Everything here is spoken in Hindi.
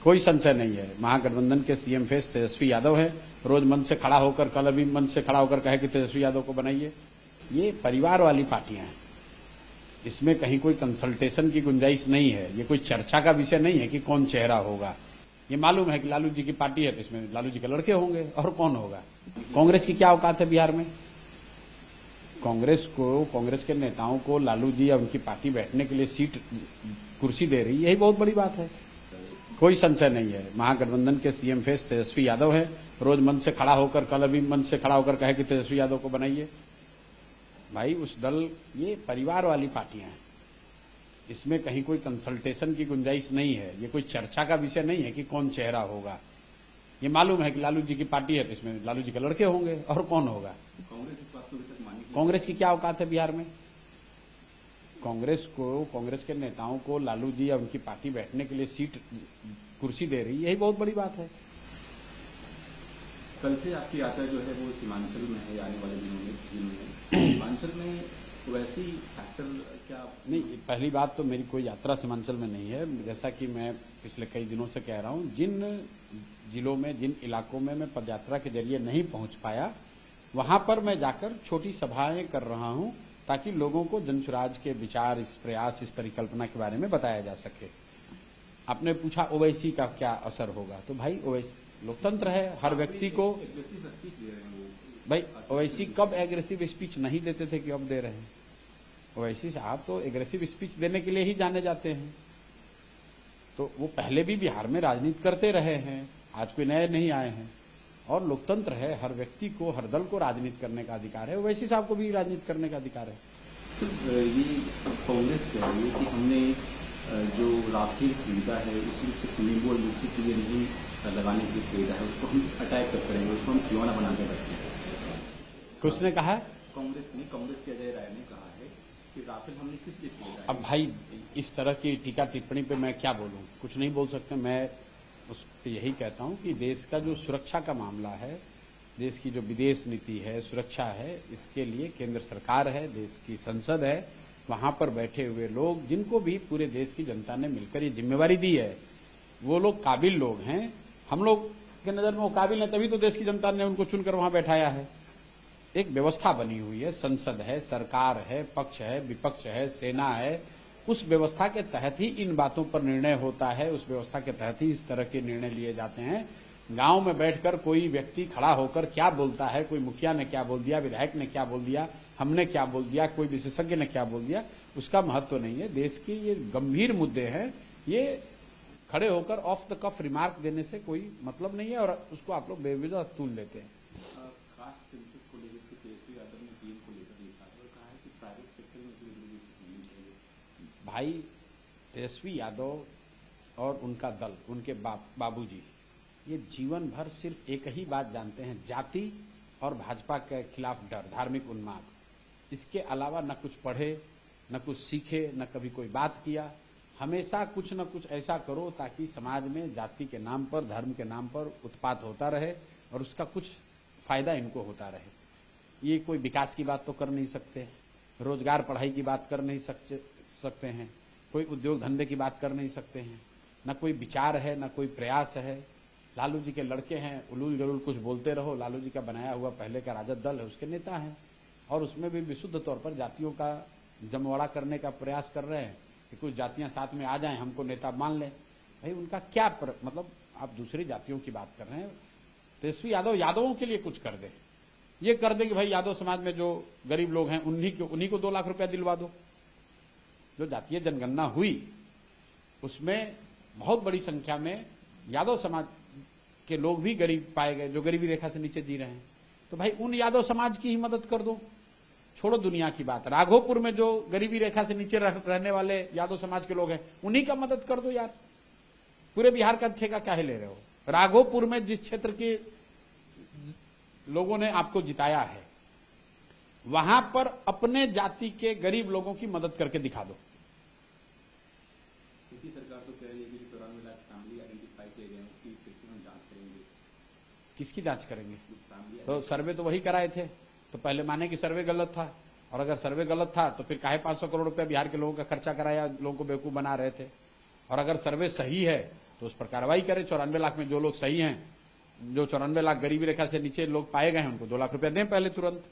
कोई संशय नहीं है, महागठबंधन के सीएम फेस तेजस्वी यादव है। रोज मंच से खड़ा होकर, कल अभी मंच से खड़ा होकर कहे कि तेजस्वी यादव को बनाइए। ये परिवार वाली पार्टियां हैं, इसमें कहीं कोई कंसल्टेशन की गुंजाइश नहीं है। ये कोई चर्चा का विषय नहीं है कि कौन चेहरा होगा। ये मालूम है कि लालू जी की पार्टी है तो इसमें लालू जी के लड़के होंगे, और कौन होगा। कांग्रेस की क्या औकात है बिहार में? कांग्रेस के नेताओं को लालू जी या उनकी पार्टी बैठने के लिए सीट, कुर्सी दे रही, यही बहुत बड़ी बात है। कोई संशय नहीं है, महागठबंधन के सीएम फेस तेजस्वी यादव है। रोज मंच से खड़ा होकर, कल अभी मंच से खड़ा होकर कहे कि तेजस्वी यादव को बनाइए। भाई उस दल, ये परिवार वाली पार्टियां हैं, इसमें कहीं कोई कंसल्टेशन की गुंजाइश नहीं है। ये कोई चर्चा का विषय नहीं है कि कौन चेहरा होगा। ये मालूम है कि लालू जी की पार्टी है तो इसमें लालू जी के लड़के होंगे, और कौन होगा। कांग्रेस की क्या औकात है बिहार में? कांग्रेस के नेताओं को लालू जी या उनकी पार्टी बैठने के लिए सीट, कुर्सी दे रही, यही बहुत बड़ी बात है। कल से आपकी यात्रा जो है वो सीमांचल में है, आने वाले दिनों में सीमांचल में वैसी फैक्टर क्या नहीं, पहली बात तो मेरी कोई यात्रा सीमांचल में नहीं है। जैसा कि मैं पिछले कई दिनों से कह रहा हूं, जिन जिलों में, जिन इलाकों में मैं पदयात्रा के जरिए नहीं पहुंच पाया, वहां पर मैं जाकर छोटी सभाएं कर रहा हूं, ताकि लोगों को जनसुराज के विचार, इस प्रयास, इस परिकल्पना के बारे में बताया जा सके। आपने पूछा ओवैसी का क्या असर होगा, तो भाई ओवैसी लोकतंत्र है, हर व्यक्ति को। भाई ओवैसी कब एग्रेसिव स्पीच नहीं देते थे कि अब दे रहे हैं? ओवैसी साहब तो एग्रेसिव स्पीच देने के लिए ही जाने जाते हैं। तो वो पहले भी बिहार में राजनीति करते रहे हैं, आज कोई नए नहीं आए हैं। और लोकतंत्र है, हर व्यक्ति को, हर दल को राजनीति करने का अधिकार है। ओवैसी साहब को भी राजनीति करने का अधिकार है। तो ये कांग्रेस कह रही है कि हमने जो राफेल खरीदा है उसमें से नींबू और मिर्ची के लिए नहीं लगाने की खरीदा है, उसको हम अटैक कर करेंगे, उसको हम खिलौना बना के रखते हैं। किसने कहा? कांग्रेस के अजय राय ने कहा है कि राफेल हमने किस लिए खरीदा है। अब भाई इस तरह की टीका टिप्पणी पे मैं क्या बोलूं? कुछ नहीं बोल सकते। मैं उस पर यही कहता हूं कि देश का जो सुरक्षा का मामला है, देश की जो विदेश नीति है, सुरक्षा है, इसके लिए केंद्र सरकार है, देश की संसद है, वहां पर बैठे हुए लोग, जिनको भी पूरे देश की जनता ने मिलकर ये जिम्मेवारी दी है, वो लोग काबिल लोग हैं। हम लोग के नजर में वो काबिल है, तभी तो देश की जनता ने उनको चुनकर वहां बैठाया है। एक व्यवस्था बनी हुई है, संसद है, सरकार है, पक्ष है, विपक्ष है, सेना है। उस व्यवस्था के तहत ही इन बातों पर निर्णय होता है, उस व्यवस्था के तहत ही इस तरह के निर्णय लिए जाते हैं। गांव में बैठकर कोई व्यक्ति खड़ा होकर क्या बोलता है, कोई मुखिया ने क्या बोल दिया, विधायक ने क्या बोल दिया, हमने क्या बोल दिया, कोई विशेषज्ञ ने क्या बोल दिया, उसका महत्व नहीं है। देश के ये गंभीर मुद्दे हैं, ये खड़े होकर ऑफ द कफ रिमार्क देने से कोई मतलब नहीं है, और उसको आप लोग बेवजह तूल देते हैं। भाई तेजस्वी यादव और उनका दल, उनके बाबूजी, ये जीवन भर सिर्फ एक ही बात जानते हैं, जाति और भाजपा के खिलाफ डर, धार्मिक उन्माद। इसके अलावा न कुछ पढ़े, न कुछ सीखे, न कभी कोई बात किया। हमेशा कुछ न कुछ ऐसा करो ताकि समाज में जाति के नाम पर, धर्म के नाम पर उत्पात होता रहे और उसका कुछ फायदा इनको होता रहे। ये कोई विकास की बात तो कर नहीं सकते, रोजगार पढ़ाई की बात कर नहीं सकते हैं, कोई उद्योग धंधे की बात कर नहीं सकते हैं, न कोई विचार है, न कोई प्रयास है। लालू जी के लड़के हैं, उलूल जरूर कुछ बोलते रहो। लालू जी का बनाया हुआ पहले का राजद दल है, उसके नेता हैं, और उसमें भी विशुद्ध तौर पर जातियों का जमवाड़ा करने का प्रयास कर रहे हैं कि कुछ जातियां साथ में आ जाएं, हमको नेता मान लें। भाई उनका क्या मतलब आप दूसरी जातियों की बात कर रहे हैं। तेजस्वी यादव यादवों के लिए कुछ कर दे, ये कर दे कि भाई यादव समाज में जो गरीब लोग हैं उन्हीं को 2 लाख रुपया दिलवा दो। जो जातीय जनगणना हुई उसमें बहुत बड़ी संख्या में यादव समाज के लोग भी गरीब पाए गए, जो गरीबी रेखा से नीचे जी रहे हैं। तो भाई उन यादव समाज की ही मदद कर दो, छोड़ो दुनिया की बात। राघोपुर में जो गरीबी रेखा से नीचे रहने वाले यादव समाज के लोग हैं, उन्हीं का मदद कर दो यार। पूरे बिहार का ठेका काहे ले रहे हो? राघोपुर में जिस क्षेत्र के लोगों ने आपको जिताया है, वहां पर अपने जाति के गरीब लोगों की मदद करके दिखा दो। सरकार तो कह रही है कि 94 लाख फैमिली आइडेंटिफाई किए गए, उसकी हम जांच करेंगे। किसकी जांच करेंगे? तो सर्वे तो वही कराए थे, तो पहले माने कि सर्वे गलत था, और अगर सर्वे गलत था तो फिर काहे 500 करोड़ रुपया बिहार के लोगों का खर्चा कराया, लोगों को बेवकूफ बना रहे थे। और अगर सर्वे सही है तो उस पर कार्रवाई करें। 94 लाख में जो लोग सही हैं, जो 94 लाख गरीबी रेखा से नीचे लोग पाए गए हैं, उनको 2 लाख रुपया दें पहले तुरंत।